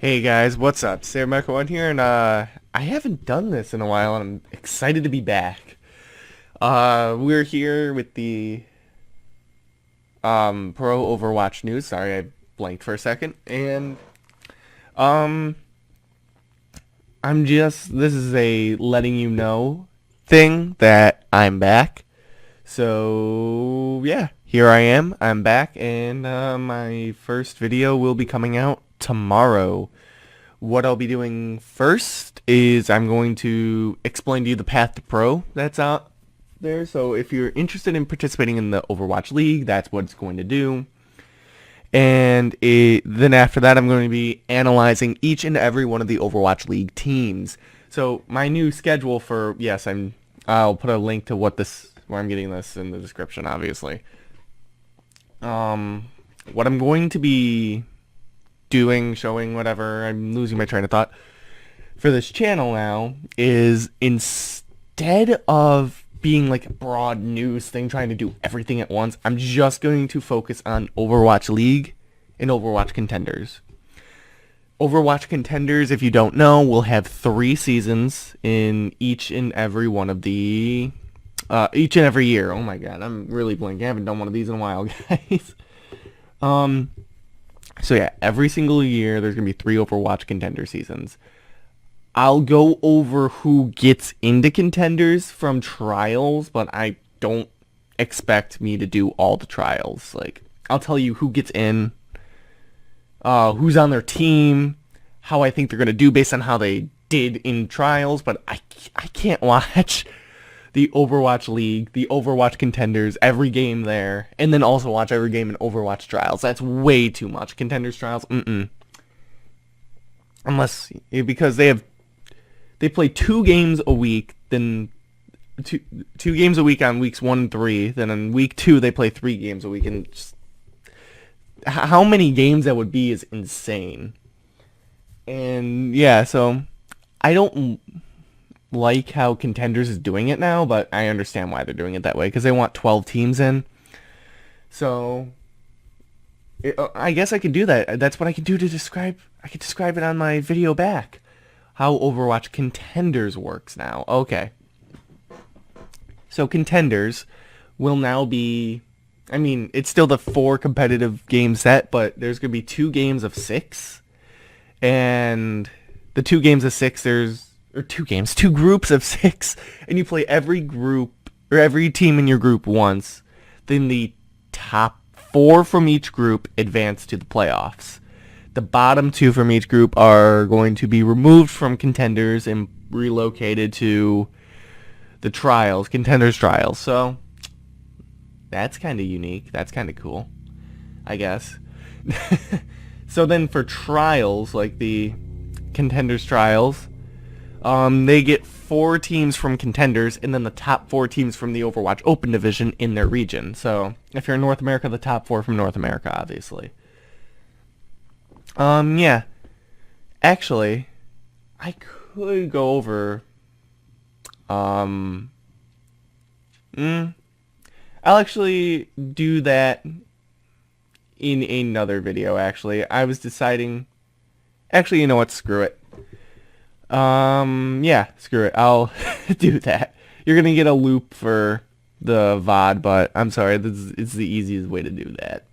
Hey guys, what's up? Sam Michael One here, and I haven't done this in a while, and I'm excited to be back. We're here with the Pro Overwatch news. Sorry, I blanked for a second, and um, this is a letting you know thing that I'm back. So yeah, here I am. I'm back, and my first video will be coming out tomorrow. What I'll be doing first is I'm going to explain to you the path to pro that's out there. So if you're interested in participating in the Overwatch League, that's what it's going to do. And then after that, I'm going to be analyzing each and every one of the Overwatch League teams. So my new schedule for, yes, I'll put a link to where I'm getting this in the description, obviously. What I'm going to be doing, showing, whatever, I'm losing my train of thought, for this channel now is, instead of being like a broad news thing, trying to do everything at once, I'm just going to focus on Overwatch League and Overwatch Contenders. Overwatch Contenders, if you don't know, will have 3 seasons in each and every one of the each and every year. Oh my god, I'm really blanking. I haven't done one of these in a while, guys. So yeah, every single year there's going to be 3 Overwatch Contender seasons. I'll go over who gets into Contenders from trials, but I don't expect me to do all the trials. Like, I'll tell you who gets in, who's on their team, how I think they're going to do based on how they did in trials, but I can't watch the Overwatch League, the Overwatch Contenders, every game there, and then also watch every game in Overwatch Trials. That's way too much. Contenders Trials, Unless, because they play 2 games a week, then two games a week on weeks 1 and 3, then on week 2 they play 3 games a week, and just, how many games that would be is insane. And yeah, so I don't like how Contenders is doing it now, but I understand why they're doing it that way, because they want 12 teams in. So I guess I could do that. That's what I could do to describe. I could describe it on my video back, how Overwatch Contenders works now. Okay. So Contenders will now be, I mean, it's still the 4 competitive game set, but there's going to be 2 games of 6. And the 2 games of 6, or 2 groups of 6, and you play every group, or every team in your group once. Then the top 4 from each group advance to the playoffs. The bottom 2 from each group are going to be removed from Contenders and relocated to the trials, Contenders trials. So that's kind of unique. That's kind of cool, I guess. So then for trials, like the Contenders trials, they get 4 teams from Contenders, and then the top 4 teams from the Overwatch Open Division in their region. So if you're in North America, the top 4 from North America, obviously. Yeah. Actually, I could go over, I'll actually do that in another video, actually. I was deciding, actually, you know what, screw it. Yeah, screw it. I'll do that. You're gonna get a loop for the VOD, but I'm sorry, it's the easiest way to do that.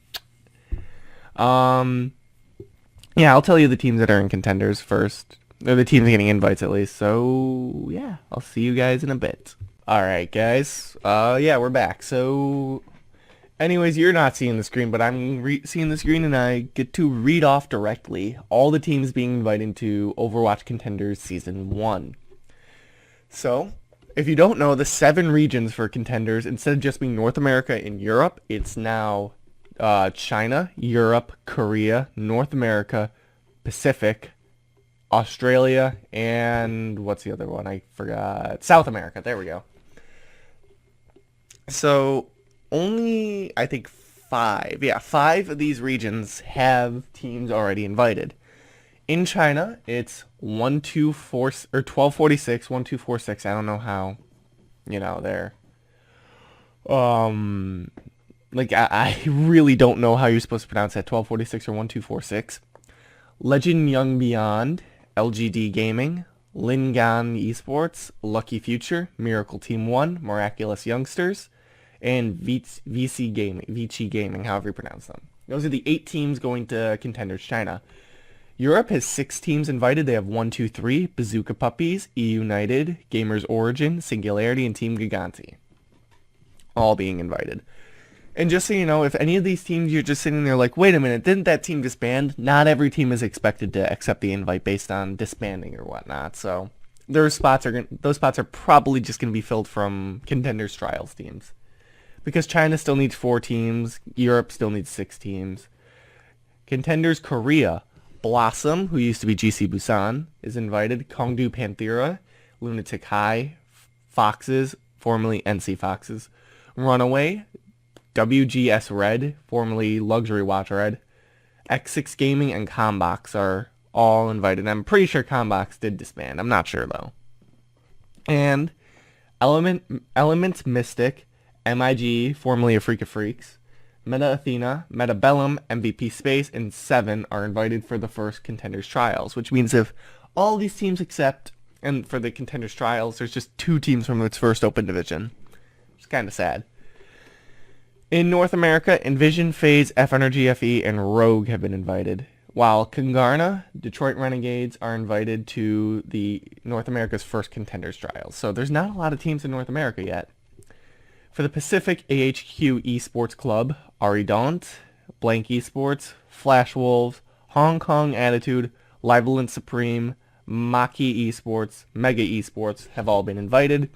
Yeah, I'll tell you the teams that are in Contenders first. Or the teams getting invites, at least. So, yeah, I'll see you guys in a bit. Alright, guys. Yeah, we're back. So, anyways, you're not seeing the screen, but I'm seeing the screen, and I get to read off directly all the teams being invited to Overwatch Contenders Season 1. So, if you don't know, the 7 regions for Contenders, instead of just being North America and Europe, it's now China, Europe, Korea, North America, Pacific, Australia, and what's the other one? I forgot. South America. There we go. So, only, I think, 5 of these regions have teams already invited. In China, it's 1, 2, 4, or 1246, 1, 2, 4, 6. I don't know how, they're, like, I really don't know how you're supposed to pronounce that, 1246 or 1246. Legend Young Beyond, LGD Gaming, Lingan Esports, Lucky Future, Miracle Team 1, Miraculous Youngsters, and Vici Gaming, however you pronounce them. Those are the 8 teams going to Contenders China. Europe has 6 teams invited. They have 1, 2, 3, Bazooka Puppies, E United, Gamers Origin, Singularity, and Team Giganti. All being invited. And just so you know, if any of these teams you're just sitting there like, wait a minute, didn't that team disband? Not every team is expected to accept the invite based on disbanding or whatnot. So those spots are probably just going to be filled from Contenders Trials teams. Because China still needs 4 teams, Europe still needs 6 teams. Contenders Korea, Blossom, who used to be GC Busan, is invited. Kongdu Panthera, Lunatic High, Foxes, formerly NC Foxes, Runaway, WGS Red, formerly Luxury Watch Red, X6 Gaming, and Combox are all invited. I'm pretty sure Combox did disband. I'm not sure, though. And Elements Mystic, MIG, formerly a Freak of Freaks, Meta Athena, Meta Bellum, MVP Space, and 7 are invited for the first Contenders Trials, which means if all these teams accept, and for the Contenders Trials, there's just 2 teams from its first open division. It's kind of sad. In North America, Envision, FaZe, F-Energy FE, and Rogue have been invited, while Kungarna, Detroit Renegades are invited to the North America's first Contenders Trials. So there's not a lot of teams in North America yet. For the Pacific, AHQ Esports Club, Aridont, Blank Esports, Flash Wolves, Hong Kong Attitude, Liveland Supreme, Maki Esports, Mega Esports have all been invited.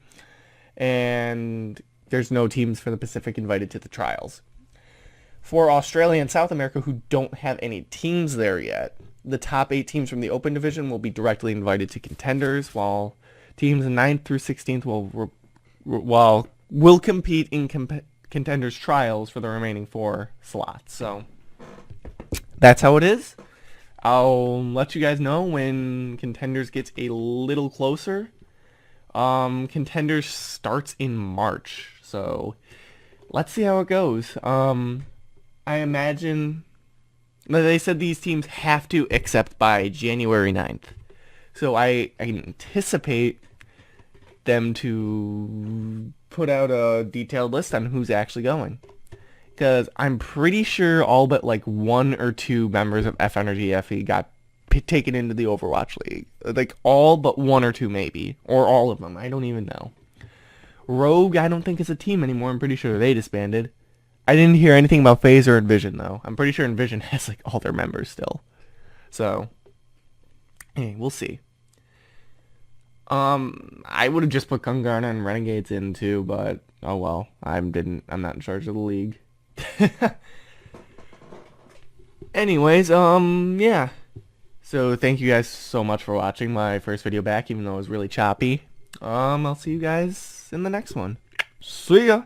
And there's no teams for the Pacific invited to the trials. For Australia and South America, who don't have any teams there yet, the top 8 teams from the Open Division will be directly invited to Contenders, while teams 9th through 16th will compete in Contenders Trials for the remaining 4 slots. So that's how it is. I'll let you guys know when Contenders gets a little closer. Contenders starts in March, so let's see how it goes. I imagine they said these teams have to accept by January 9th. So I anticipate them to put out a detailed list on who's actually going. Because I'm pretty sure all but like 1 or 2 members of F-Energy FE got taken into the Overwatch League. Like all but 1 or 2 maybe. Or all of them. I don't even know. Rogue I don't think is a team anymore. I'm pretty sure they disbanded. I didn't hear anything about FaZe or Envision though. I'm pretty sure Envision has like all their members still. So, hey, we'll see. I would have just put Kungarna and Renegades in too, but oh well. I'm not in charge of the league. Anyways, yeah. So thank you guys so much for watching my first video back, even though it was really choppy. I'll see you guys in the next one. See ya!